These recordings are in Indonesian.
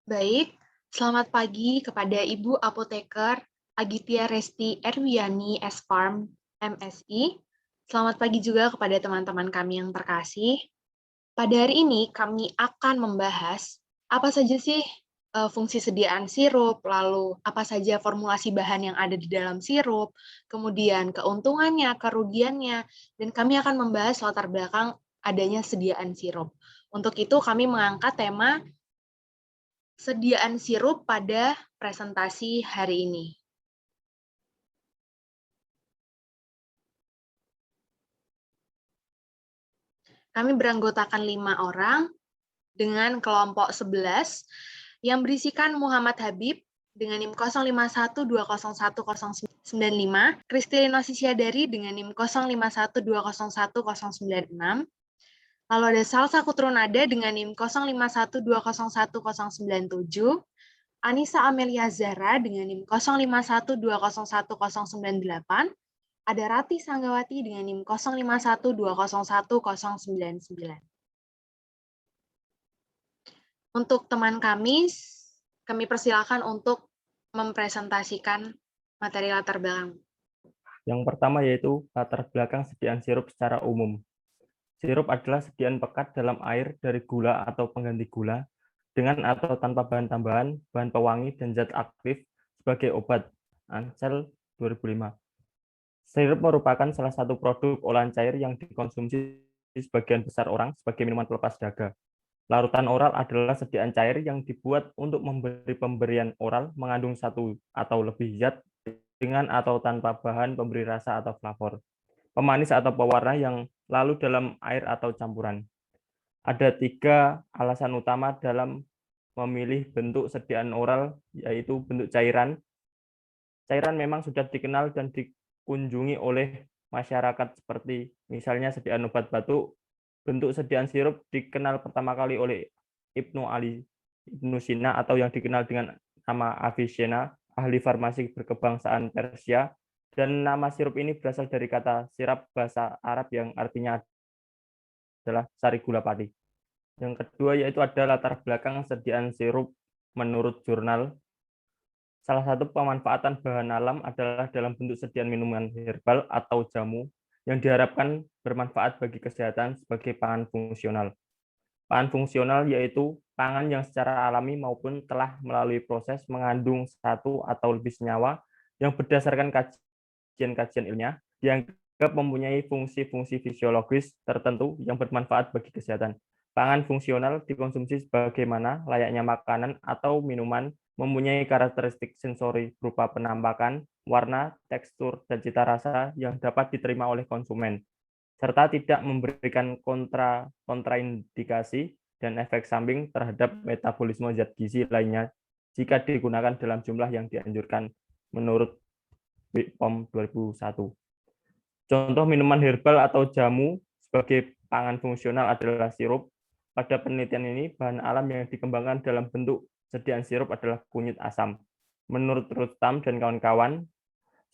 Baik, selamat pagi kepada Ibu Apoteker Agitya Resti Erwiani S.Farm, MSI. Selamat pagi juga kepada teman-teman kami yang terkasih. Pada hari ini kami akan membahas apa saja sih fungsi sediaan sirup, lalu apa saja formulasi bahan yang ada di dalam sirup, kemudian keuntungannya, kerugiannya, dan kami akan membahas latar belakang adanya sediaan sirup. Untuk itu kami mengangkat tema sediaan sirup pada presentasi hari ini. Kami beranggotakan 5 orang dengan kelompok 11 yang berisikan Muhammad Habib dengan NIM 0512011095, Kristilino Sisyadari dengan NIM 0512011096, lalu ada Salsa Kutrunada dengan NIM 0512011097, Anissa Amelia Zahra dengan NIM 0512011098, ada Rati Sanggawati dengan NIM 0512011099. Untuk teman kami persilakan untuk mempresentasikan materi latar belakang. Yang pertama yaitu latar belakang sediaan sirup secara umum. Sirup adalah sediaan pekat dalam air dari gula atau pengganti gula dengan atau tanpa bahan tambahan, bahan pewangi, dan zat aktif sebagai obat. Ansel 2005. Sirup merupakan salah satu produk olahan cair yang dikonsumsi sebagian besar orang sebagai minuman pelepas dahaga. Larutan oral adalah sediaan cair yang dibuat untuk memberi pemberian oral mengandung satu atau lebih zat dengan atau tanpa bahan pemberi rasa atau flavor, pemanis atau pewarna yang lalu dalam air atau campuran. Ada 3 alasan utama dalam memilih bentuk sediaan oral, yaitu bentuk cairan. Cairan memang sudah dikenal dan dikunjungi oleh masyarakat seperti misalnya sediaan obat batuk. Bentuk sediaan sirup dikenal pertama kali oleh Ibnu Sina atau yang dikenal dengan nama Avicenna, ahli farmasi berkebangsaan Persia, dan nama sirup ini berasal dari kata sirap bahasa Arab yang artinya adalah sari gula padi. Yang kedua yaitu ada latar belakang sediaan sirup menurut jurnal. Salah satu pemanfaatan bahan alam adalah dalam bentuk sediaan minuman herbal atau jamu yang diharapkan bermanfaat bagi kesehatan sebagai pangan fungsional. Pangan fungsional yaitu pangan yang secara alami maupun telah melalui proses mengandung satu atau lebih senyawa yang berdasarkan kajian-kajian ilmiah dianggap mempunyai fungsi-fungsi fisiologis tertentu yang bermanfaat bagi kesehatan. Pangan fungsional dikonsumsi sebagaimana layaknya makanan atau minuman, mempunyai karakteristik sensori berupa penampakan, warna, tekstur, dan cita rasa yang dapat diterima oleh konsumen, serta tidak memberikan kontraindikasi dan efek samping terhadap metabolisme zat gizi lainnya jika digunakan dalam jumlah yang dianjurkan menurut BPOM 2001. Contoh minuman herbal atau jamu sebagai pangan fungsional adalah sirup. Pada penelitian ini, bahan alam yang dikembangkan dalam bentuk sediaan sirup adalah kunyit asam. Menurut Rustam dan kawan-kawan,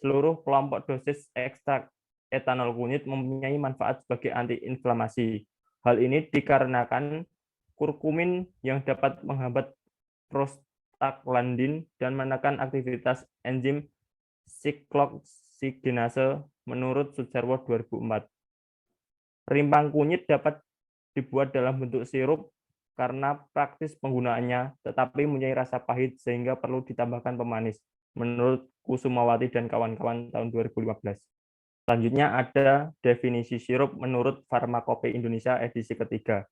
seluruh kelompok dosis ekstrak etanol kunyit mempunyai manfaat sebagai antiinflamasi. Hal ini dikarenakan kurkumin yang dapat menghambat prostaglandin dan menekan aktivitas enzim sikloksigenase menurut Sujarwo 2004. Rimpang kunyit dapat dibuat dalam bentuk sirup karena praktis penggunaannya, tetapi mempunyai rasa pahit sehingga perlu ditambahkan pemanis, menurut Kusumawati dan kawan-kawan tahun 2015. Selanjutnya ada definisi sirup menurut Farmakope Indonesia edisi ketiga.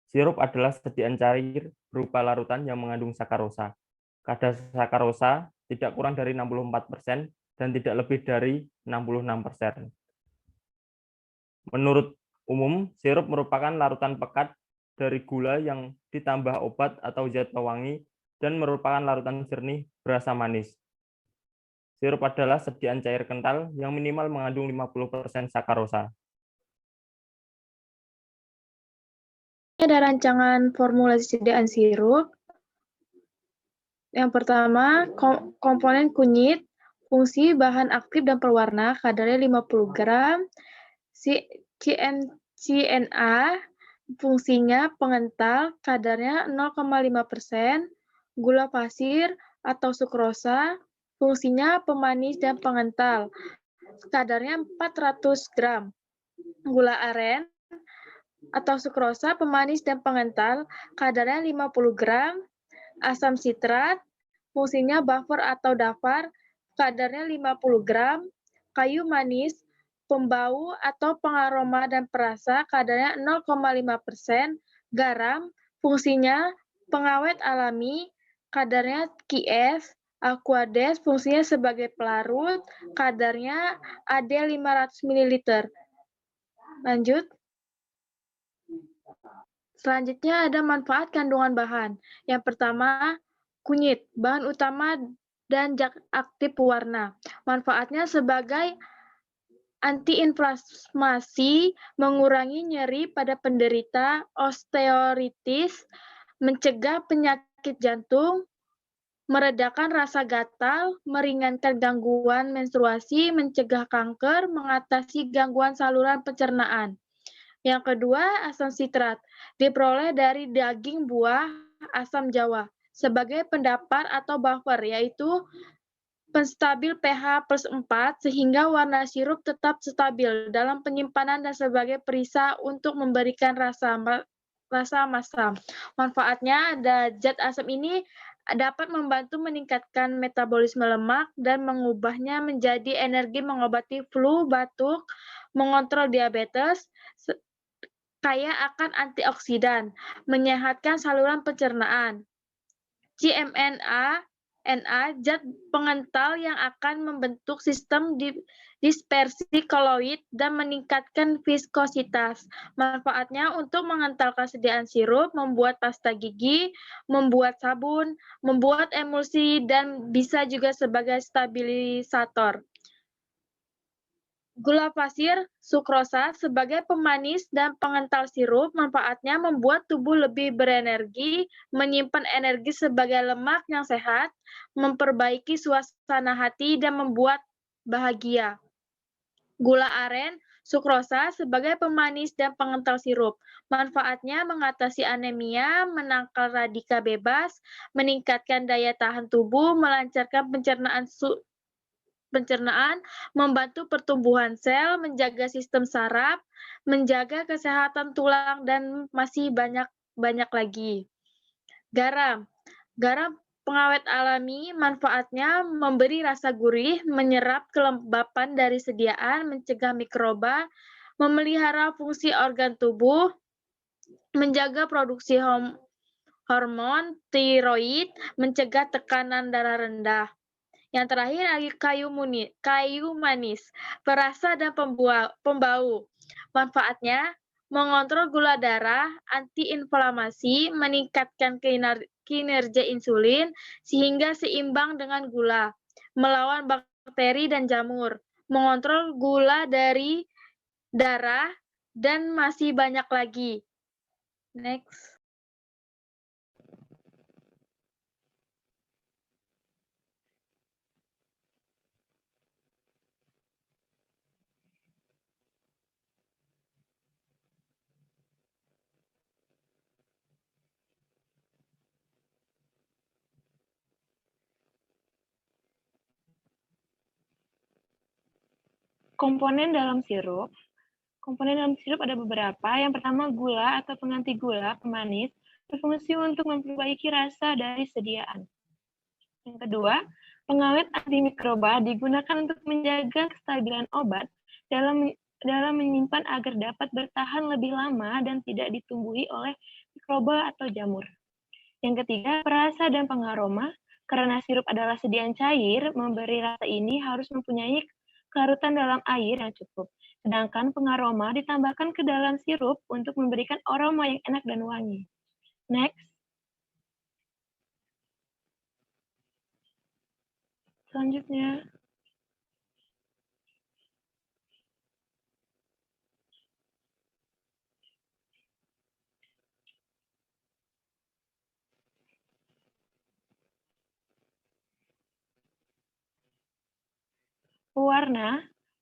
Sirup adalah sediaan cair berupa larutan yang mengandung sakarosa. Kadar sakarosa tidak kurang dari 64% dan tidak lebih dari 66%. Menurut umum, sirup merupakan larutan pekat dari gula yang ditambah obat atau zat pewangi dan merupakan larutan jernih berasa manis. Sirup adalah sediaan cair kental yang minimal mengandung 50% sakarosa. Ada rancangan formulasi sediaan sirup. Yang pertama, komponen kunyit, fungsi bahan aktif dan pewarna, kadarnya 50 gram, CNA, fungsinya pengental, kadarnya 0,5%, Gula pasir atau sukrosa, fungsinya pemanis dan pengental, kadarnya 400 gram. Gula aren atau sukrosa, pemanis dan pengental, kadarnya 50 gram. Asam sitrat, fungsinya buffer atau dafar, kadarnya 50 gram. Kayu manis, pembau atau pengaroma dan perasa, kadarnya 0,5%. Garam, fungsinya pengawet alami, kadarnya Qs. Aquades, fungsinya sebagai pelarut, kadarnya AD 500 ml. Lanjut. Selanjutnya ada manfaat kandungan bahan. Yang pertama, kunyit, bahan utama dan zat aktif pewarna. Manfaatnya sebagai antiinflamasi, mengurangi nyeri pada penderita osteoartritis, mencegah penyakit jantung, meredakan rasa gatal, meringankan gangguan menstruasi, mencegah kanker, mengatasi gangguan saluran pencernaan. Yang kedua, asam sitrat, diperoleh dari daging buah asam jawa sebagai pendapar atau buffer, yaitu penstabil pH +4 sehingga warna sirup tetap stabil dalam penyimpanan dan sebagai perisa untuk memberikan rasa masam. Manfaatnya, zat asam ini dapat membantu meningkatkan metabolisme lemak dan mengubahnya menjadi energi mengobati flu, batuk, mengontrol diabetes, kaya akan antioksidan, menyehatkan saluran pencernaan. CMNA, zat pengental yang akan membentuk sistem dispersi koloid dan meningkatkan viskositas. Manfaatnya untuk mengentalkan sediaan sirup, membuat pasta gigi, membuat sabun, membuat emulsi, dan bisa juga sebagai stabilisator. Gula pasir, sukrosa, sebagai pemanis dan pengental sirup, manfaatnya membuat tubuh lebih berenergi, menyimpan energi sebagai lemak yang sehat, memperbaiki suasana hati, dan membuat bahagia. Gula aren, sukrosa, sebagai pemanis dan pengental sirup. Manfaatnya mengatasi anemia, menangkal radika bebas, meningkatkan daya tahan tubuh, melancarkan pencernaan, membantu pertumbuhan sel, menjaga sistem saraf, menjaga kesehatan tulang, dan masih banyak lagi. Garam pengawet alami, manfaatnya memberi rasa gurih, menyerap kelembapan dari sediaan, mencegah mikroba, memelihara fungsi organ tubuh, menjaga produksi hormon tiroid, mencegah tekanan darah rendah. Yang terakhir kayu manis, perasa dan pembau. Manfaatnya mengontrol gula darah, antiinflamasi, meningkatkan kinerja insulin sehingga seimbang dengan gula, melawan bakteri dan jamur, mengontrol gula dari darah, dan masih banyak lagi. Next. Komponen dalam sirup ada beberapa. Yang pertama, gula atau pengganti gula, pemanis, berfungsi untuk memperbaiki rasa dari sediaan. Yang kedua, pengawet antimikroba digunakan untuk menjaga kestabilan obat dalam menyimpan agar dapat bertahan lebih lama dan tidak ditumbuhi oleh mikroba atau jamur. Yang ketiga, perasa dan pengaroma. Karena sirup adalah sediaan cair, memberi rasa ini harus mempunyai kelarutan dalam air yang cukup. Sedangkan pengaroma ditambahkan ke dalam sirup untuk memberikan aroma yang enak dan wangi. Next. Selanjutnya.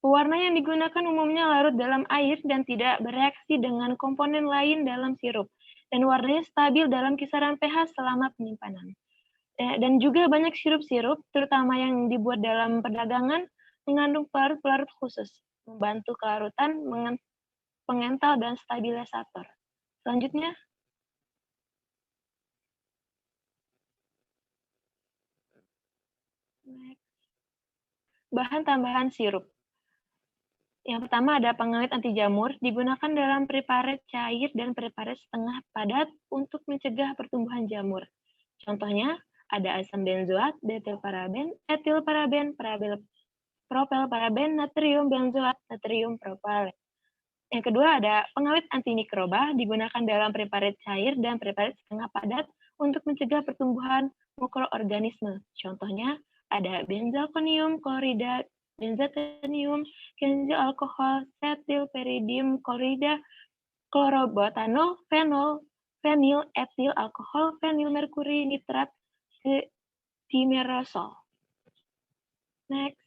Pewarna yang digunakan umumnya larut dalam air dan tidak bereaksi dengan komponen lain dalam sirup, dan warnanya stabil dalam kisaran pH selama penyimpanan. Dan juga banyak sirup-sirup, terutama yang dibuat dalam perdagangan, mengandung pelarut-pelarut khusus, membantu kelarutan, pengental, dan stabilisator. Selanjutnya, bahan tambahan sirup. Yang pertama ada pengawet anti jamur, digunakan dalam preparat cair dan preparat setengah padat untuk mencegah pertumbuhan jamur. Contohnya, ada asam benzoat, detilparaben, etilparaben, propelparaben, natrium benzoat, natrium propalet. Yang kedua ada pengawet anti mikroba, digunakan dalam preparat cair dan preparat setengah padat untuk mencegah pertumbuhan mikroorganisme. Contohnya, ada benzalkonium klorida, benzethenium, kenzel alkohol, cetilperidium klorida, klorobutanol, fenol, fenil, etil alkohol, fenil merkuri nitrat, dimerosol. Next.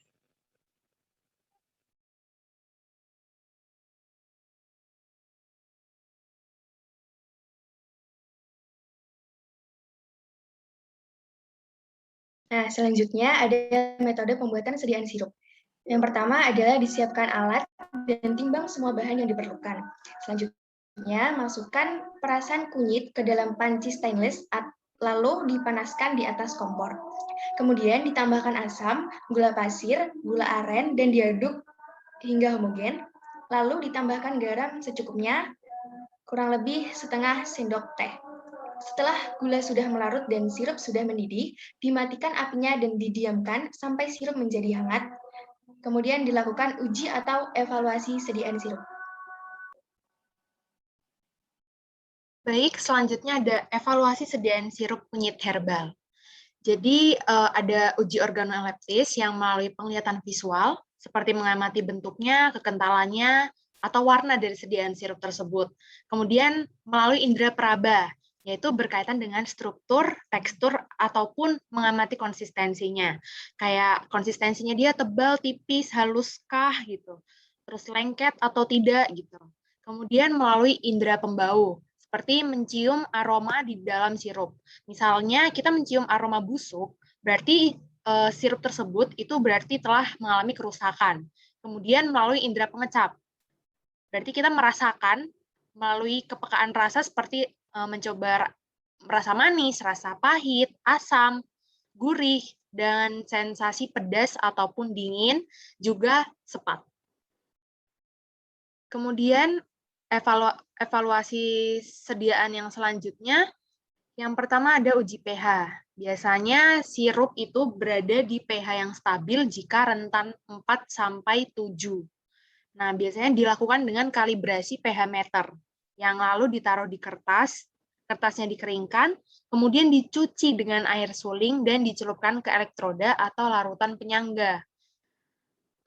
Nah, selanjutnya ada metode pembuatan sediaan sirup. Yang pertama adalah disiapkan alat dan timbang semua bahan yang diperlukan. Selanjutnya, masukkan perasan kunyit ke dalam panci stainless, lalu dipanaskan di atas kompor. Kemudian ditambahkan asam, gula pasir, gula aren, dan diaduk hingga homogen. Lalu ditambahkan garam secukupnya, kurang lebih setengah sendok teh. Setelah gula sudah melarut dan sirup sudah mendidih, dimatikan apinya dan didiamkan sampai sirup menjadi hangat. Kemudian dilakukan uji atau evaluasi sediaan sirup. Baik, selanjutnya ada evaluasi sediaan sirup kunyit herbal. Jadi ada uji organoleptis yang melalui penglihatan visual, seperti mengamati bentuknya, kekentalannya, atau warna dari sediaan sirup tersebut. Kemudian melalui indera peraba, yaitu berkaitan dengan struktur, tekstur, ataupun mengamati konsistensinya. Kayak konsistensinya dia tebal, tipis, haluskah, gitu. Terus lengket atau tidak, gitu. Kemudian melalui indera pembau, seperti mencium aroma di dalam sirup. Misalnya kita mencium aroma busuk, berarti sirup tersebut itu berarti telah mengalami kerusakan. Kemudian melalui indera pengecap, berarti kita merasakan melalui kepekaan rasa seperti mencoba rasa manis, rasa pahit, asam, gurih, dan sensasi pedas ataupun dingin, juga sepat. Kemudian evaluasi sediaan yang selanjutnya, yang pertama ada uji pH. Biasanya sirup itu berada di pH yang stabil jika rentan 4-7. Nah, biasanya dilakukan dengan kalibrasi pH meter, yang lalu ditaruh di kertas, kertasnya dikeringkan, kemudian dicuci dengan air suling dan dicelupkan ke elektroda atau larutan penyangga.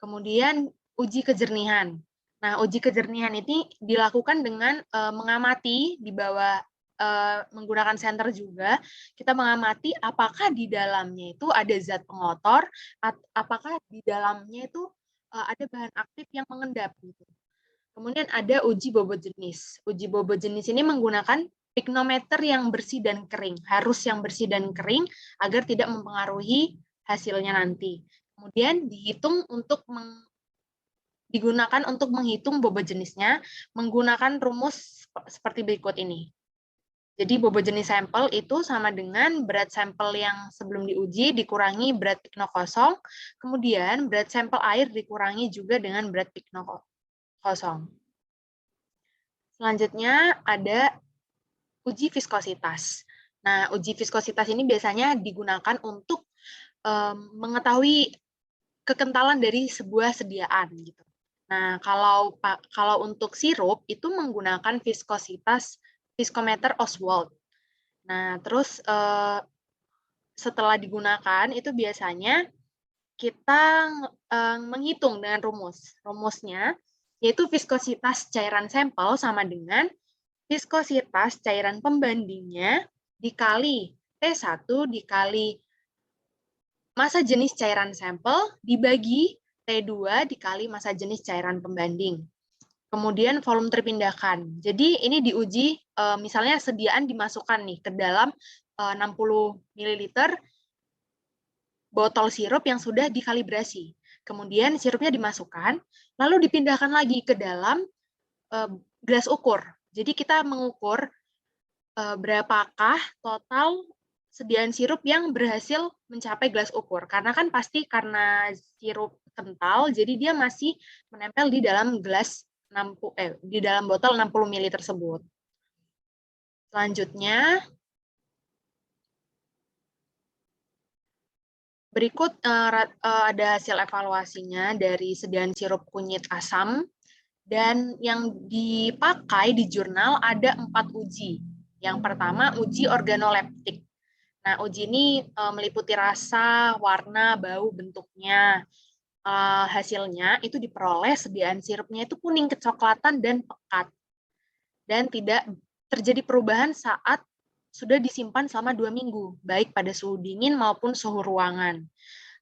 Kemudian uji kejernihan. Nah, uji kejernihan ini dilakukan dengan mengamati di bawah menggunakan senter juga, kita mengamati apakah di dalamnya itu ada zat pengotor, apakah di dalamnya itu ada bahan aktif yang mengendap. Gitu. Kemudian ada uji bobot jenis. Uji bobot jenis ini menggunakan piknometer yang bersih dan kering. Harus yang bersih dan kering agar tidak mempengaruhi hasilnya nanti. Kemudian dihitung untuk digunakan untuk menghitung bobot jenisnya menggunakan rumus seperti berikut ini. Jadi bobot jenis sampel itu sama dengan berat sampel yang sebelum diuji dikurangi berat pikno kosong, kemudian berat sampel air dikurangi juga dengan berat pikno kosong. Selanjutnya ada uji viskositas. Nah, uji viskositas ini biasanya digunakan untuk mengetahui kekentalan dari sebuah sediaan gitu. Nah, kalau untuk sirup itu menggunakan viskometer Oswald. Nah, terus setelah digunakan itu biasanya kita menghitung dengan rumusnya yaitu viskositas cairan sampel sama dengan viskositas cairan pembandingnya dikali T1 dikali massa jenis cairan sampel dibagi T2 dikali massa jenis cairan pembanding. Kemudian volume terpindahkan. Jadi ini diuji misalnya sediaan dimasukkan nih ke dalam 60 ml botol sirup yang sudah dikalibrasi. Kemudian sirupnya dimasukkan, lalu dipindahkan lagi ke dalam gelas ukur. Jadi kita mengukur berapakah total sediaan sirup yang berhasil mencapai gelas ukur. Karena kan pasti karena sirup kental, jadi dia masih menempel di dalam gelas di dalam botol 60 ml tersebut. Selanjutnya, berikut ada hasil evaluasinya dari sediaan sirup kunyit asam, dan yang dipakai di jurnal ada 4 uji. Yang pertama, uji organoleptik. Nah, uji ini meliputi rasa, warna, bau, bentuknya. Hasilnya itu diperoleh sediaan sirupnya itu kuning kecoklatan dan pekat. Dan tidak terjadi perubahan saat sudah disimpan selama 2 minggu, baik pada suhu dingin maupun suhu ruangan.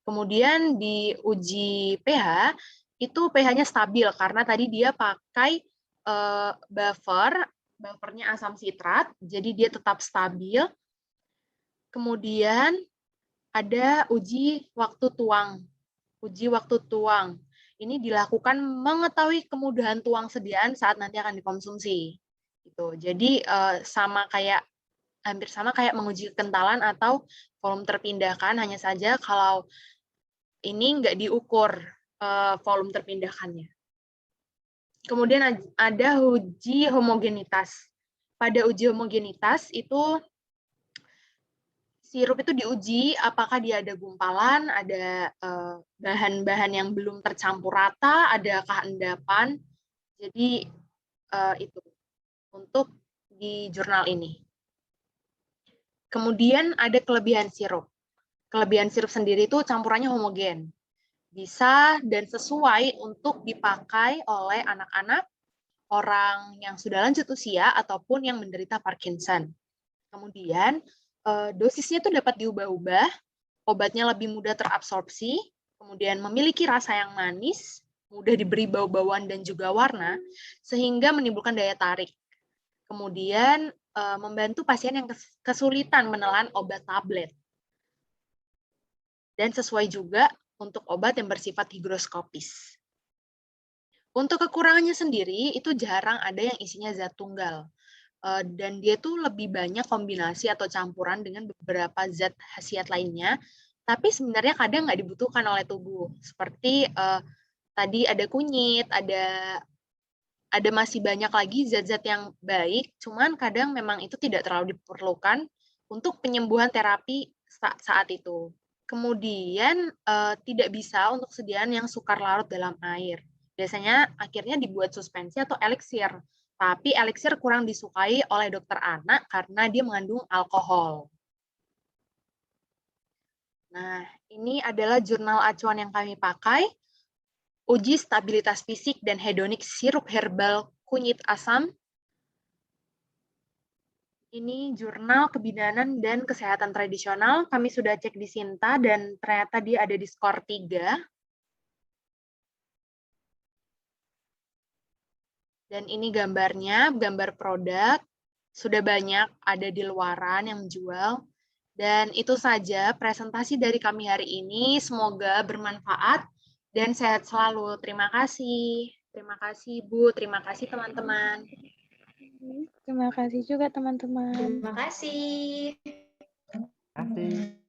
Kemudian di uji pH, itu pH-nya stabil karena tadi dia pakai buffernya asam sitrat, jadi dia tetap stabil. Kemudian ada uji waktu tuang. Uji waktu tuang. Ini dilakukan mengetahui kemudahan tuang sediaan saat nanti akan dikonsumsi. Gitu. Jadi hampir sama kayak menguji kekentalan atau volume terpindahkan, hanya saja kalau ini nggak diukur volume terpindahkannya. Kemudian ada uji homogenitas. Pada uji homogenitas itu sirup itu diuji apakah dia ada gumpalan, ada bahan-bahan yang belum tercampur rata, adakah endapan. Jadi itu untuk di jurnal ini. Kemudian ada kelebihan sirup. Kelebihan sirup sendiri itu campurannya homogen. Bisa dan sesuai untuk dipakai oleh anak-anak, orang yang sudah lanjut usia, ataupun yang menderita Parkinson. Kemudian, dosisnya itu dapat diubah-ubah, obatnya lebih mudah terabsorpsi, kemudian memiliki rasa yang manis, mudah diberi bau-bauan dan juga warna, sehingga menimbulkan daya tarik. Kemudian, membantu pasien yang kesulitan menelan obat tablet. Dan sesuai juga untuk obat yang bersifat higroskopis. Untuk kekurangannya sendiri, itu jarang ada yang isinya zat tunggal. Dan dia tuh lebih banyak kombinasi atau campuran dengan beberapa zat khasiat lainnya, tapi sebenarnya kadang nggak dibutuhkan oleh tubuh. Seperti tadi ada kunyit, ada masih banyak lagi zat-zat yang baik, cuman kadang memang itu tidak terlalu diperlukan untuk penyembuhan terapi saat itu. Kemudian tidak bisa untuk sediaan yang sukar larut dalam air. Biasanya akhirnya dibuat suspensi atau eliksir, tapi eliksir kurang disukai oleh dokter anak karena dia mengandung alkohol. Nah, ini adalah jurnal acuan yang kami pakai. Uji stabilitas fisik dan hedonik sirup herbal kunyit asam. Ini jurnal kebidanan dan kesehatan tradisional. Kami sudah cek di Sinta dan ternyata dia ada di skor 3. Dan ini gambarnya, gambar produk. Sudah banyak ada di luaran yang menjual. Dan itu saja presentasi dari kami hari ini. Semoga bermanfaat dan sehat selalu. Terima kasih. Terima kasih, Bu. Terima kasih, teman-teman. Terima kasih juga, teman-teman. Terima kasih. Terima kasih.